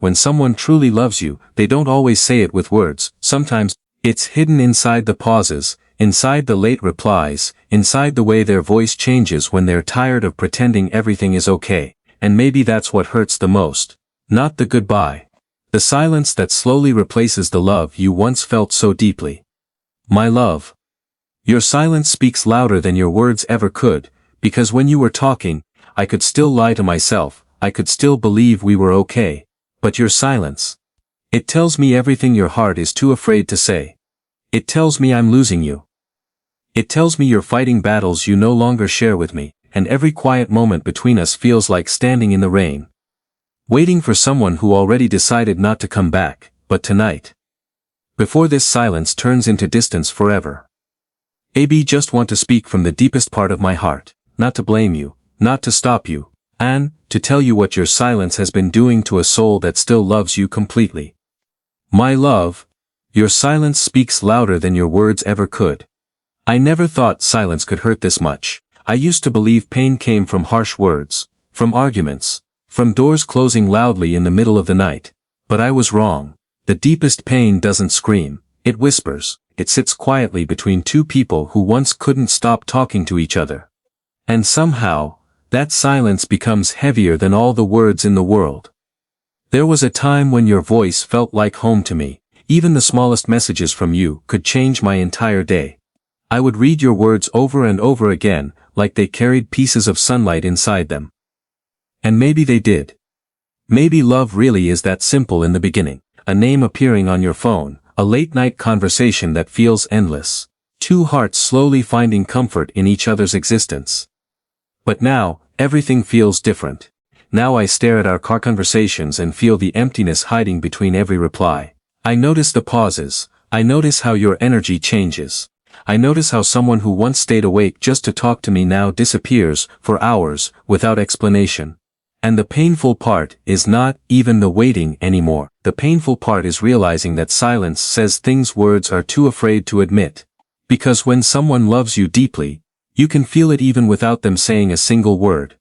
when someone truly loves you, they don't always say it with words. Sometimes, it's hidden inside the pauses, inside the late replies, inside the way their voice changes when they're tired of pretending everything is okay. And maybe that's what hurts the most. Not the goodbye. The silence that slowly replaces the love you once felt so deeply. My love. Your silence speaks louder than your words ever could, because when you were talking, I could still lie to myself, I could still believe we were okay. But your silence. It tells me everything your heart is too afraid to say. It tells me I'm losing you. It tells me you're fighting battles you no longer share with me, and every quiet moment between us feels like standing in the rain. Waiting for someone who already decided not to come back, but tonight. Before this silence turns into distance forever. I just want to speak from the deepest part of my heart, not to blame you, not to stop you, and to tell you what your silence has been doing to a soul that still loves you completely. My love, your silence speaks louder than your words ever could. I never thought silence could hurt this much. I used to believe pain came from harsh words, from arguments, from doors closing loudly in the middle of the night. But I was wrong. The deepest pain doesn't scream, it whispers, it sits quietly between two people who once couldn't stop talking to each other. And somehow, that silence becomes heavier than all the words in the world. There was a time when your voice felt like home to me. Even the smallest messages from you could change my entire day. I would read your words over and over again, like they carried pieces of sunlight inside them. And maybe they did. Maybe love really is that simple in the beginning. A name appearing on your phone, a late-night conversation that feels endless. Two hearts slowly finding comfort in each other's existence. But now, everything feels different. Now I stare at our car conversations and feel the emptiness hiding between every reply. I notice the pauses. I notice how your energy changes. I notice how someone who once stayed awake just to talk to me now disappears for hours without explanation. And the painful part is not even the waiting anymore. The painful part is realizing that silence says things words are too afraid to admit. Because when someone loves you deeply, you can feel it even without them saying a single word.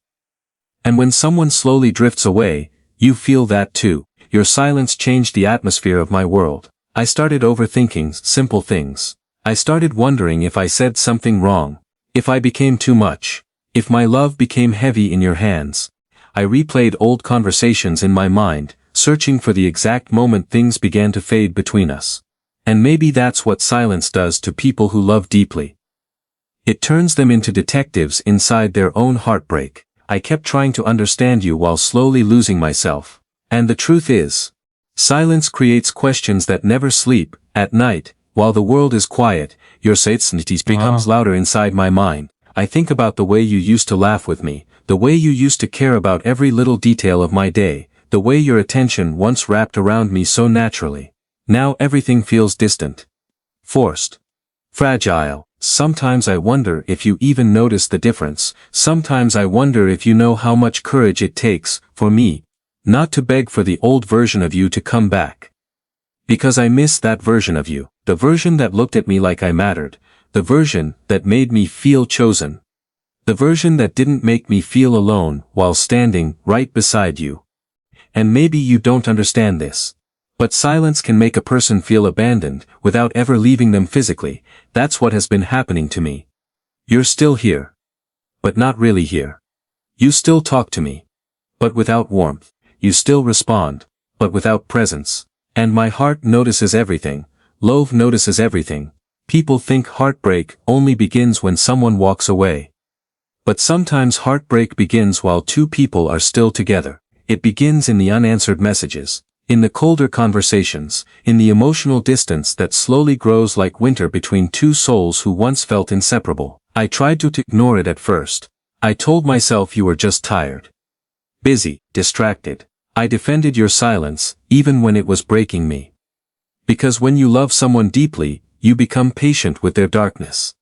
And when someone slowly drifts away, you feel that too. Your silence changed the atmosphere of my world. I started overthinking simple things. I started wondering if I said something wrong, if I became too much, if my love became heavy in your hands. I replayed old conversations in my mind, searching for the exact moment things began to fade between us. And maybe that's what silence does to people who love deeply. It turns them into detectives inside their own heartbreak. I kept trying to understand you while slowly losing myself. And the truth is, silence creates questions that never sleep. At night, while the world is quiet, your certainty becomes louder inside my mind. I think about the way you used to laugh with me, the way you used to care about every little detail of my day, the way your attention once wrapped around me so naturally. Now everything feels distant. Forced. Fragile. Sometimes I wonder if you even notice the difference. Sometimes I wonder if you know how much courage it takes, for me, not to beg for the old version of you to come back. Because I miss that version of you, the version that looked at me like I mattered, the version that made me feel chosen. The version that didn't make me feel alone while standing right beside you. And maybe you don't understand this. But silence can make a person feel abandoned without ever leaving them physically. That's what has been happening to me. You're still here. But not really here. You still talk to me. But without warmth. You still respond. But without presence. And my heart notices everything. Love notices everything. People think heartbreak only begins when someone walks away. But sometimes heartbreak begins while two people are still together. It begins in the unanswered messages. In the colder conversations, in the emotional distance that slowly grows like winter between two souls who once felt inseparable. I tried to ignore it at first. I told myself you were just tired. Busy, distracted. I defended your silence, even when it was breaking me. Because when you love someone deeply, you become patient with their darkness.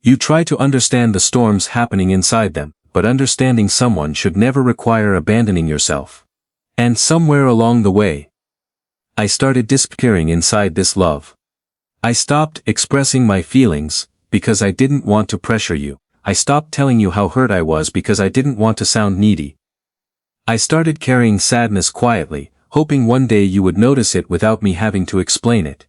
You try to understand the storms happening inside them, but understanding someone should never require abandoning yourself. And somewhere along the way, I started disappearing inside this love. I stopped expressing my feelings, because I didn't want to pressure you. I stopped telling you how hurt I was because I didn't want to sound needy. I started carrying sadness quietly, hoping one day you would notice it without me having to explain it.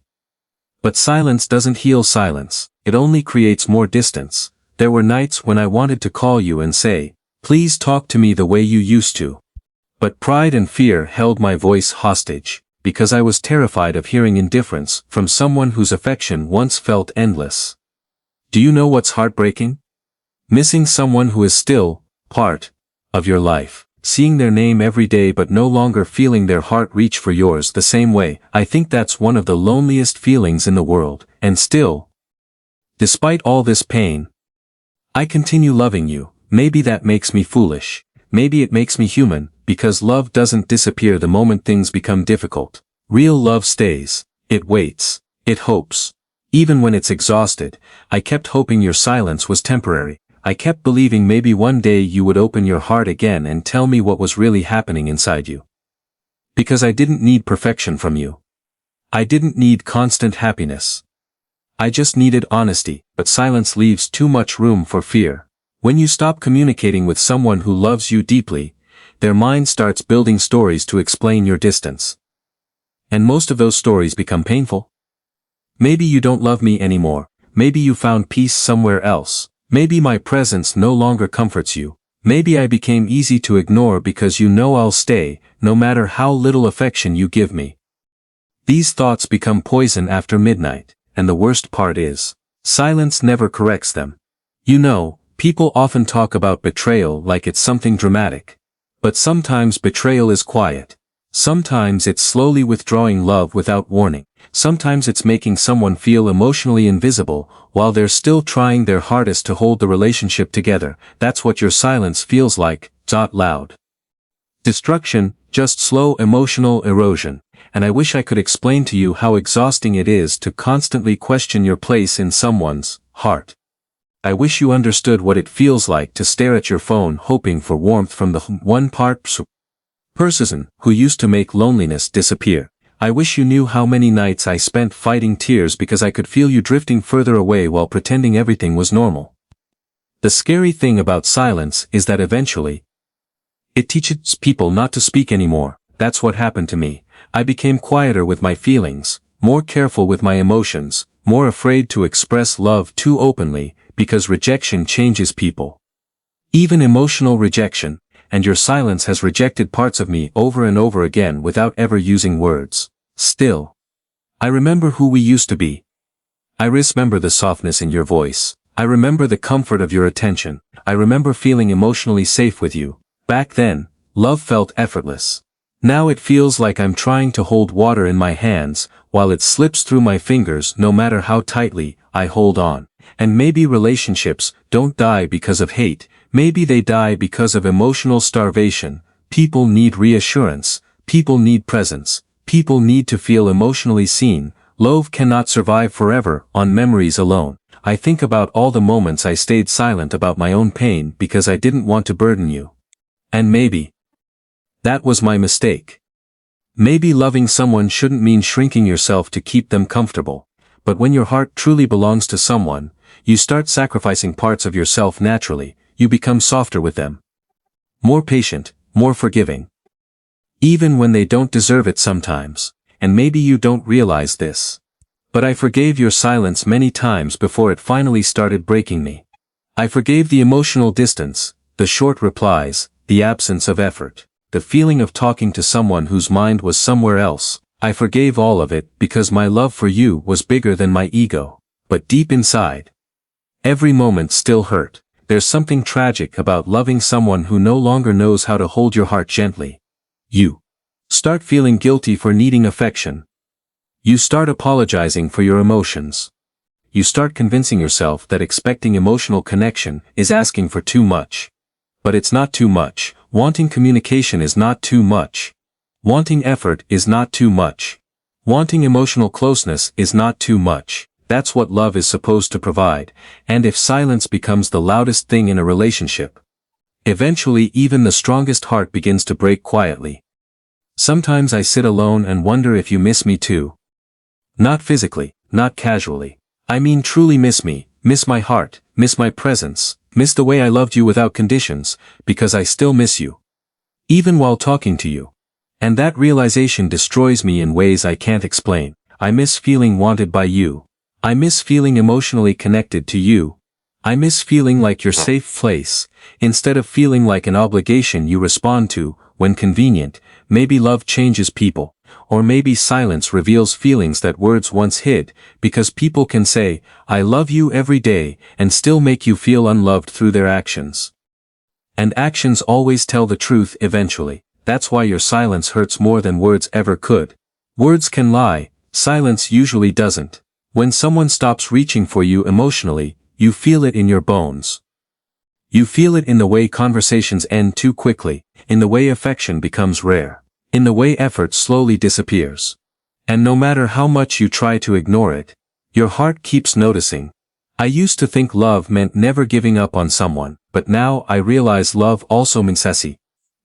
But silence doesn't heal silence, it only creates more distance. There were nights when I wanted to call you and say, "Please talk to me the way you used to." But pride and fear held my voice hostage, because I was terrified of hearing indifference from someone whose affection once felt endless. Do you know what's heartbreaking? Missing someone who is still part of your life. Seeing their name every day but no longer feeling their heart reach for yours the same way. I think that's one of the loneliest feelings in the world, and still, despite all this pain, I continue loving you. Maybe that makes me foolish. Maybe it makes me human, because love doesn't disappear the moment things become difficult. Real love stays. It waits. It hopes. Even when it's exhausted, I kept hoping your silence was temporary. I kept believing maybe one day you would open your heart again and tell me what was really happening inside you. Because I didn't need perfection from you. I didn't need constant happiness. I just needed honesty, but silence leaves too much room for fear. When you stop communicating with someone who loves you deeply, their mind starts building stories to explain your distance. And most of those stories become painful. Maybe you don't love me anymore. Maybe you found peace somewhere else. Maybe my presence no longer comforts you. Maybe I became easy to ignore because you know I'll stay, no matter how little affection you give me. These thoughts become poison after midnight, and the worst part is, silence never corrects them. You know, people often talk about betrayal like it's something dramatic. But sometimes betrayal is quiet. Sometimes it's slowly withdrawing love without warning. Sometimes it's making someone feel emotionally invisible, while they're still trying their hardest to hold the relationship together. That's what your silence feels like, loud. Destruction, just slow emotional erosion. And I wish I could explain to you how exhausting it is to constantly question your place in someone's heart. I wish you understood what it feels like to stare at your phone hoping for warmth from the one person who used to make loneliness disappear. I wish you knew how many nights I spent fighting tears because I could feel you drifting further away while pretending everything was normal. The scary thing about silence is that eventually, it teaches people not to speak anymore. That's what happened to me. I became quieter with my feelings, more careful with my emotions, more afraid to express love too openly, because rejection changes people. Even emotional rejection. And your silence has rejected parts of me over and over again without ever using words. Still, I remember who we used to be. I remember the softness in your voice. I remember the comfort of your attention. I remember feeling emotionally safe with you. Back then, love felt effortless. Now it feels like I'm trying to hold water in my hands, while it slips through my fingers no matter how tightly I hold on. And maybe relationships don't die because of hate. Maybe they die because of emotional starvation. People need reassurance. People need presence. People need to feel emotionally seen. Love cannot survive forever on memories alone. I think about all the moments I stayed silent about my own pain because I didn't want to burden you. And maybe that was my mistake. Maybe loving someone shouldn't mean shrinking yourself to keep them comfortable. But when your heart truly belongs to someone, you start sacrificing parts of yourself naturally. You become softer with them. More patient, more forgiving. Even when they don't deserve it sometimes. And maybe you don't realize this. But I forgave your silence many times before it finally started breaking me. I forgave the emotional distance, the short replies, the absence of effort, the feeling of talking to someone whose mind was somewhere else. I forgave all of it because my love for you was bigger than my ego. But deep inside, every moment still hurt. There's something tragic about loving someone who no longer knows how to hold your heart gently. You start feeling guilty for needing affection. You start apologizing for your emotions. You start convincing yourself that expecting emotional connection is asking for too much. But it's not too much. Wanting communication is not too much. Wanting effort is not too much. Wanting emotional closeness is not too much. That's what love is supposed to provide, and if silence becomes the loudest thing in a relationship, eventually even the strongest heart begins to break quietly. Sometimes I sit alone and wonder if you miss me too. Not physically, not casually. I mean truly miss me, miss my heart, miss my presence, miss the way I loved you without conditions, because I still miss you. Even while talking to you. And that realization destroys me in ways I can't explain. I miss feeling wanted by you. I miss feeling emotionally connected to you. I miss feeling like your safe place, instead of feeling like an obligation you respond to, when convenient. Maybe love changes people, or maybe silence reveals feelings that words once hid, because people can say, I love you every day, and still make you feel unloved through their actions. And actions always tell the truth eventually. That's why your silence hurts more than words ever could. Words can lie, silence usually doesn't. When someone stops reaching for you emotionally, you feel it in your bones. You feel it in the way conversations end too quickly, in the way affection becomes rare, in the way effort slowly disappears. And no matter how much you try to ignore it, your heart keeps noticing. I used to think love meant never giving up on someone, but now I realize love also means necessity.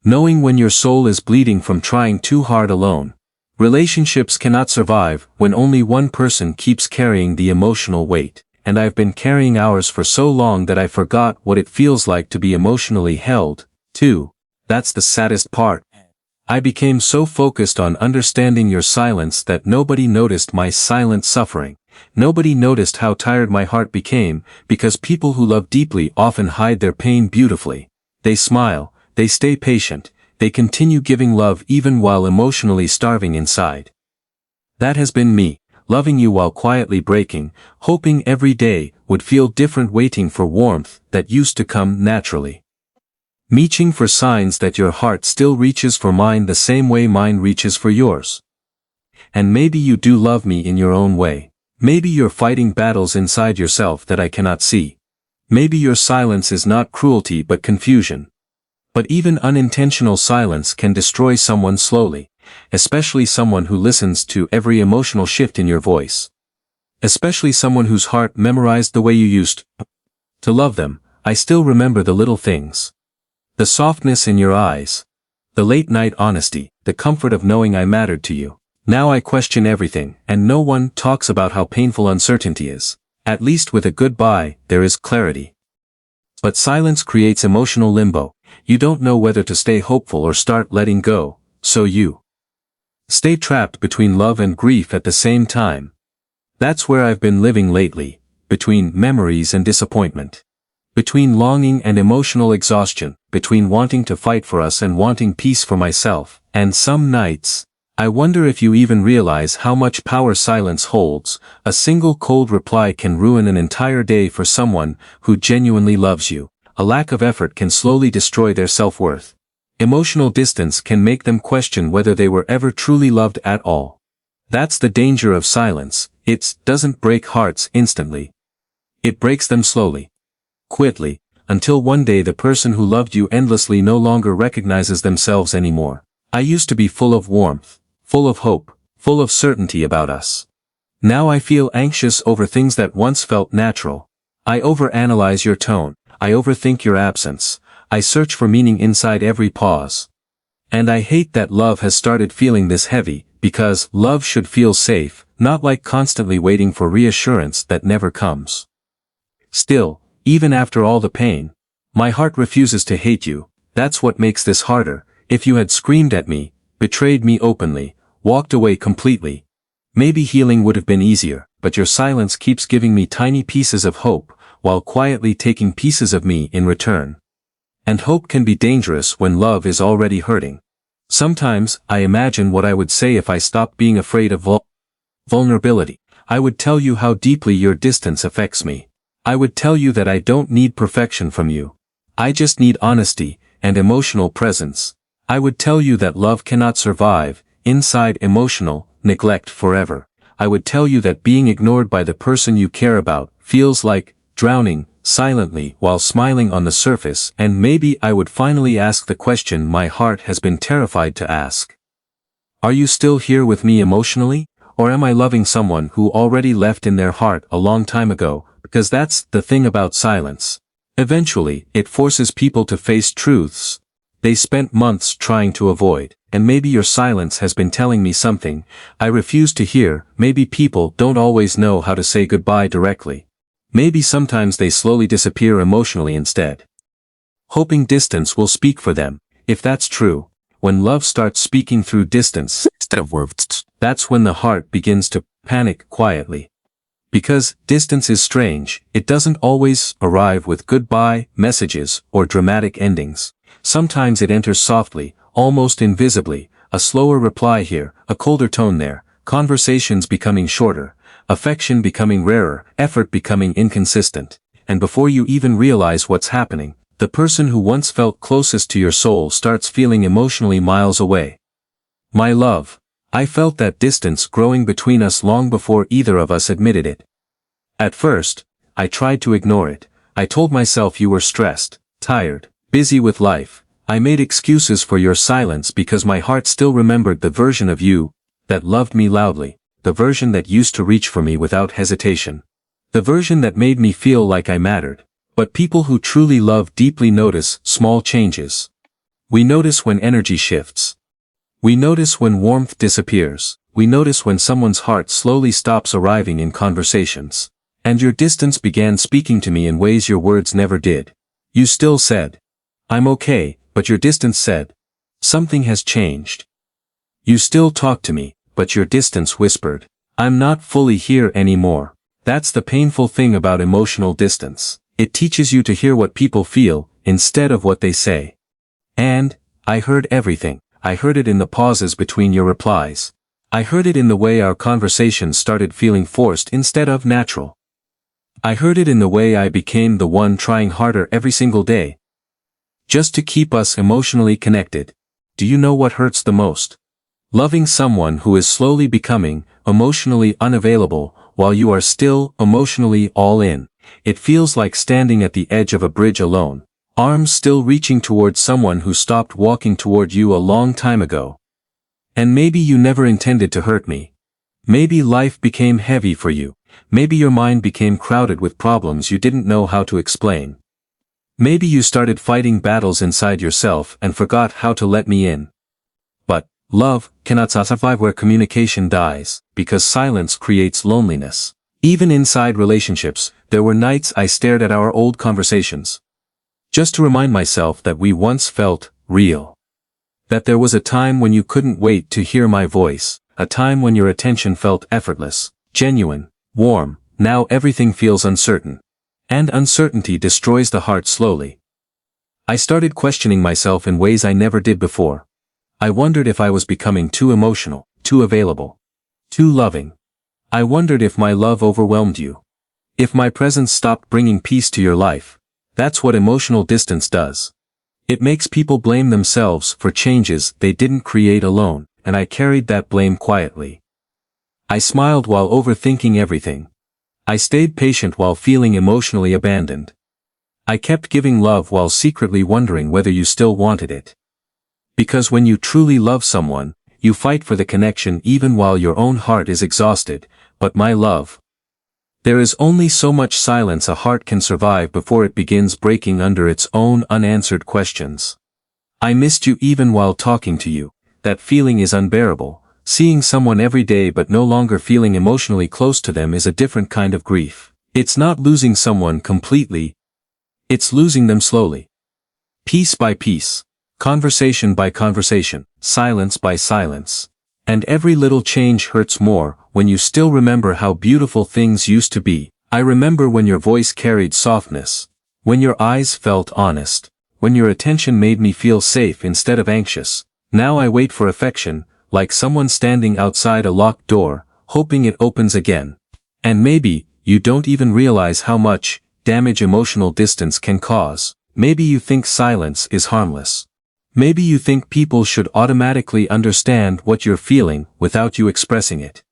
Knowing when your soul is bleeding from trying too hard alone. Relationships cannot survive when only one person keeps carrying the emotional weight. And I've been carrying ours for so long that I forgot what it feels like to be emotionally held, too. That's the saddest part. I became so focused on understanding your silence that nobody noticed my silent suffering. Nobody noticed how tired my heart became, because people who love deeply often hide their pain beautifully. They smile, they stay patient, they continue giving love even while emotionally starving inside. That has been me. Loving you while quietly breaking, hoping every day would feel different, waiting for warmth that used to come naturally. Reaching for signs that your heart still reaches for mine the same way mine reaches for yours. And maybe you do love me in your own way. Maybe you're fighting battles inside yourself that I cannot see. Maybe your silence is not cruelty but confusion. But even unintentional silence can destroy someone slowly. Especially someone who listens to every emotional shift in your voice. Especially someone whose heart memorized the way you used to love them. I still remember the little things. The softness in your eyes. The late night honesty, the comfort of knowing I mattered to you. Now I question everything, and no one talks about how painful uncertainty is. At least with a goodbye, there is clarity. But silence creates emotional limbo. You don't know whether to stay hopeful or start letting go, so you stay trapped between love and grief at the same time. That's where I've been living lately, between memories and disappointment. Between longing and emotional exhaustion, between wanting to fight for us and wanting peace for myself. And some nights, I wonder if you even realize how much power silence holds. A single cold reply can ruin an entire day for someone who genuinely loves you. A lack of effort can slowly destroy their self-worth. Emotional distance can make them question whether they were ever truly loved at all. That's the danger of silence. It doesn't break hearts instantly. It breaks them slowly, quietly, until one day the person who loved you endlessly no longer recognizes themselves anymore. I used to be full of warmth, full of hope, full of certainty about us. Now I feel anxious over things that once felt natural. I overanalyze your tone. I overthink your absence. I search for meaning inside every pause. And I hate that love has started feeling this heavy, because love should feel safe, not like constantly waiting for reassurance that never comes. Still, even after all the pain, my heart refuses to hate you. That's what makes this harder. If you had screamed at me, betrayed me openly, walked away completely, maybe healing would have been easier, but your silence keeps giving me tiny pieces of hope, while quietly taking pieces of me in return. And hope can be dangerous when love is already hurting. Sometimes, I imagine what I would say if I stopped being afraid of vulnerability. I would tell you how deeply your distance affects me. I would tell you that I don't need perfection from you. I just need honesty and emotional presence. I would tell you that love cannot survive inside emotional neglect forever. I would tell you that being ignored by the person you care about feels like drowning silently while smiling on the surface, and maybe I would finally ask the question my heart has been terrified to ask. Are you still here with me emotionally, or am I loving someone who already left in their heart a long time ago? Because that's the thing about silence. Eventually, it forces people to face truths they spent months trying to avoid, and maybe your silence has been telling me something I refuse to hear. Maybe people don't always know how to say goodbye directly. Maybe sometimes they slowly disappear emotionally instead, hoping distance will speak for them. If that's true, When love starts speaking through distance instead of words, that's when the heart begins to panic quietly. Because distance is strange, it doesn't always arrive with goodbye messages or dramatic endings. Sometimes it enters softly, almost invisibly, a slower reply here, a colder tone there, conversations becoming shorter, affection becoming rarer, effort becoming inconsistent. And before you even realize what's happening, the person who once felt closest to your soul starts feeling emotionally miles away. My love, I felt that distance growing between us long before either of us admitted it. At first, I tried to ignore it. I told myself you were stressed, tired, busy with life. I made excuses for your silence because my heart still remembered the version of you that loved me loudly, the version that used to reach for me without hesitation, the version that made me feel like I mattered. But people who truly love deeply notice small changes. We notice when energy shifts. We notice when warmth disappears. We notice when someone's heart slowly stops arriving in conversations. And your distance began speaking to me in ways your words never did. You still said, "I'm okay," but your distance said, "Something has changed." You still talked to me, but your distance whispered, "I'm not fully here anymore." That's the painful thing about emotional distance. It teaches you to hear what people feel, instead of what they say. And, I heard everything. I heard it in the pauses between your replies. I heard it in the way our conversations started feeling forced instead of natural. I heard it in the way I became the one trying harder every single day, just to keep us emotionally connected. Do you know what hurts the most? Loving someone who is slowly becoming emotionally unavailable while you are still emotionally all in. It feels like standing at the edge of a bridge alone, arms still reaching toward someone who stopped walking toward you a long time ago. And maybe you never intended to hurt me. Maybe life became heavy for you. Maybe your mind became crowded with problems you didn't know how to explain. Maybe you started fighting battles inside yourself and forgot how to let me in. But, love cannot survive where communication dies, because silence creates loneliness. Even inside relationships, there were nights I stared at our old conversations, just to remind myself that we once felt real. That there was a time when you couldn't wait to hear my voice, a time when your attention felt effortless, genuine, warm. Now everything feels uncertain. And uncertainty destroys the heart slowly. I started questioning myself in ways I never did before. I wondered if I was becoming too emotional, too available, too loving. I wondered if my love overwhelmed you. If my presence stopped bringing peace to your life. That's what emotional distance does. It makes people blame themselves for changes they didn't create alone, and I carried that blame quietly. I smiled while overthinking everything. I stayed patient while feeling emotionally abandoned. I kept giving love while secretly wondering whether you still wanted it. Because when you truly love someone, you fight for the connection even while your own heart is exhausted. But my love, there is only so much silence a heart can survive before it begins breaking under its own unanswered questions. I missed you even while talking to you. That feeling is unbearable. Seeing someone every day but no longer feeling emotionally close to them is a different kind of grief. It's not losing someone completely. It's losing them slowly. Piece by piece. Conversation by conversation. Silence by silence. And every little change hurts more when you still remember how beautiful things used to be. I remember when your voice carried softness, when your eyes felt honest, when your attention made me feel safe instead of anxious. Now I wait for affection, like someone standing outside a locked door, hoping it opens again. And maybe, you don't even realize how much damage emotional distance can cause. Maybe you think silence is harmless. Maybe you think people should automatically understand what you're feeling without you expressing it.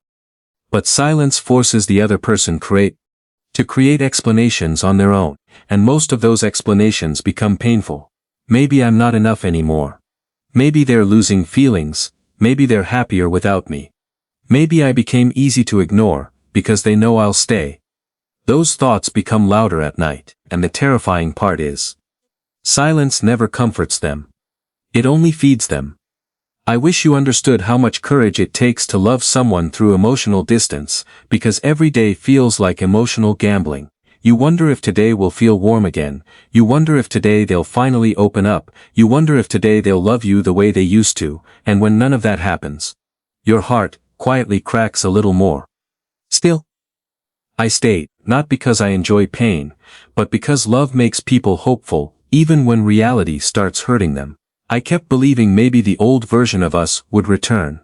But silence forces the other person to create explanations on their own, and most of those explanations become painful. Maybe I'm not enough anymore. Maybe they're losing feelings. Maybe they're happier without me. Maybe I became easy to ignore, because they know I'll stay. Those thoughts become louder at night, and the terrifying part is, silence never comforts them. It only feeds them. I wish you understood how much courage it takes to love someone through emotional distance, because every day feels like emotional gambling. You wonder if today will feel warm again. You wonder if today they'll finally open up. You wonder if today they'll love you the way they used to, and when none of that happens, your heart quietly cracks a little more. Still, I stayed, not because I enjoy pain, but because love makes people hopeful, even when reality starts hurting them. I kept believing maybe the old version of us would return.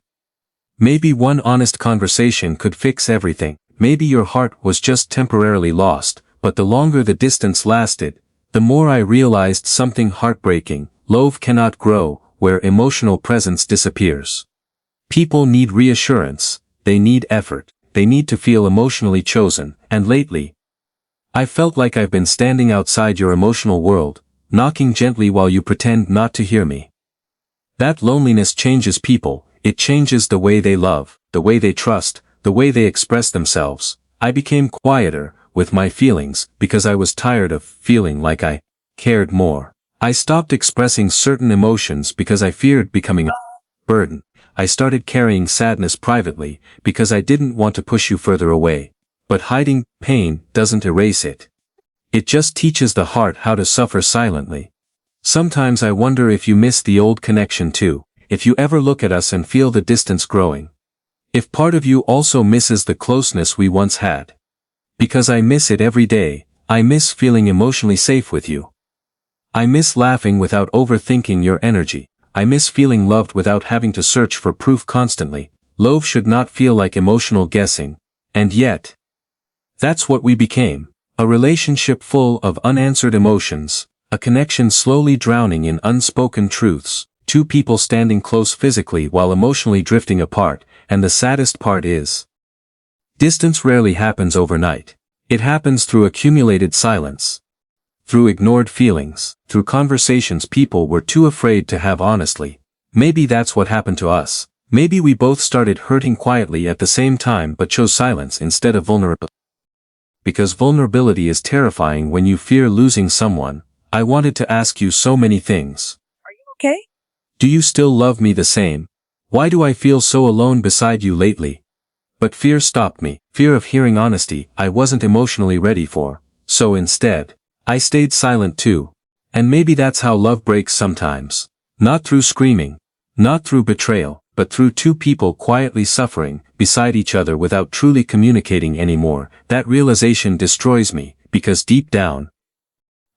Maybe one honest conversation could fix everything. Maybe your heart was just temporarily lost, but the longer the distance lasted, the more I realized something heartbreaking. Love cannot grow where emotional presence disappears. People need reassurance, they need effort, they need to feel emotionally chosen, and lately, I felt like I've been standing outside your emotional world, knocking gently while you pretend not to hear me. That loneliness changes people. It changes the way they love, the way they trust, the way they express themselves. I became quieter with my feelings because I was tired of feeling like I cared more. I stopped expressing certain emotions because I feared becoming a burden. I started carrying sadness privately because I didn't want to push you further away. But hiding pain doesn't erase it. It just teaches the heart how to suffer silently. Sometimes I wonder if you miss the old connection too. If you ever look at us and feel the distance growing. If part of you also misses the closeness we once had. Because I miss it every day. I miss feeling emotionally safe with you. I miss laughing without overthinking your energy. I miss feeling loved without having to search for proof constantly. Love should not feel like emotional guessing. And yet, that's what we became. A relationship full of unanswered emotions. A connection slowly drowning in unspoken truths. Two people standing close physically while emotionally drifting apart, and the saddest part is, distance rarely happens overnight. It happens through accumulated silence. Through ignored feelings, through conversations people were too afraid to have honestly. Maybe that's what happened to us. Maybe we both started hurting quietly at the same time but chose silence instead of vulnerability. Because vulnerability is terrifying when you fear losing someone. I wanted to ask you so many things. Are you okay? Do you still love me the same? Why do I feel so alone beside you lately? But fear stopped me, fear of hearing honesty I wasn't emotionally ready for, so instead, I stayed silent too. And maybe that's how love breaks sometimes. Not through screaming, not through betrayal, but through two people quietly suffering beside each other without truly communicating anymore. That realization destroys me, because deep down,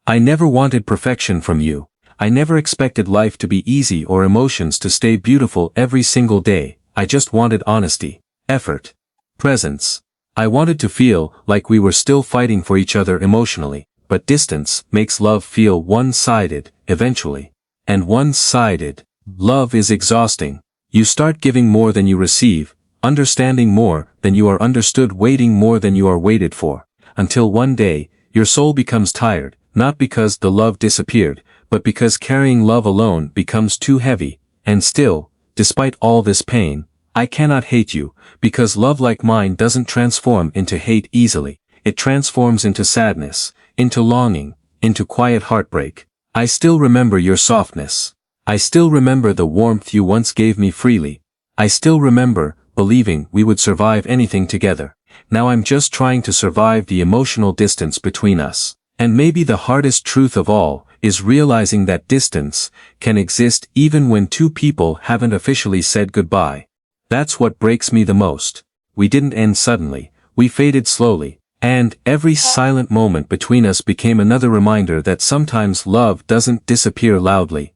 I never wanted perfection from you. I never expected life to be easy or emotions to stay beautiful every single day. I just wanted honesty, effort, presence. I wanted to feel like we were still fighting for each other emotionally, but distance makes love feel one-sided, eventually. And one-sided love is exhausting. You start giving more than you receive, understanding more than you are understood, waiting more than you are waited for, until one day, your soul becomes tired, not because the love disappeared, but because carrying love alone becomes too heavy. And still, despite all this pain, I cannot hate you, because love like mine doesn't transform into hate easily. It transforms into sadness, into longing, into quiet heartbreak. I still remember your softness. I still remember the warmth you once gave me freely. I still remember believing we would survive anything together. Now I'm just trying to survive the emotional distance between us. And maybe the hardest truth of all is realizing that distance can exist even when two people haven't officially said goodbye. That's what breaks me the most. We didn't end suddenly, we faded slowly, and every silent moment between us became another reminder that sometimes love doesn't disappear loudly.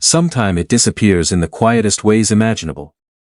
Sometimes it disappears in the quietest ways imaginable.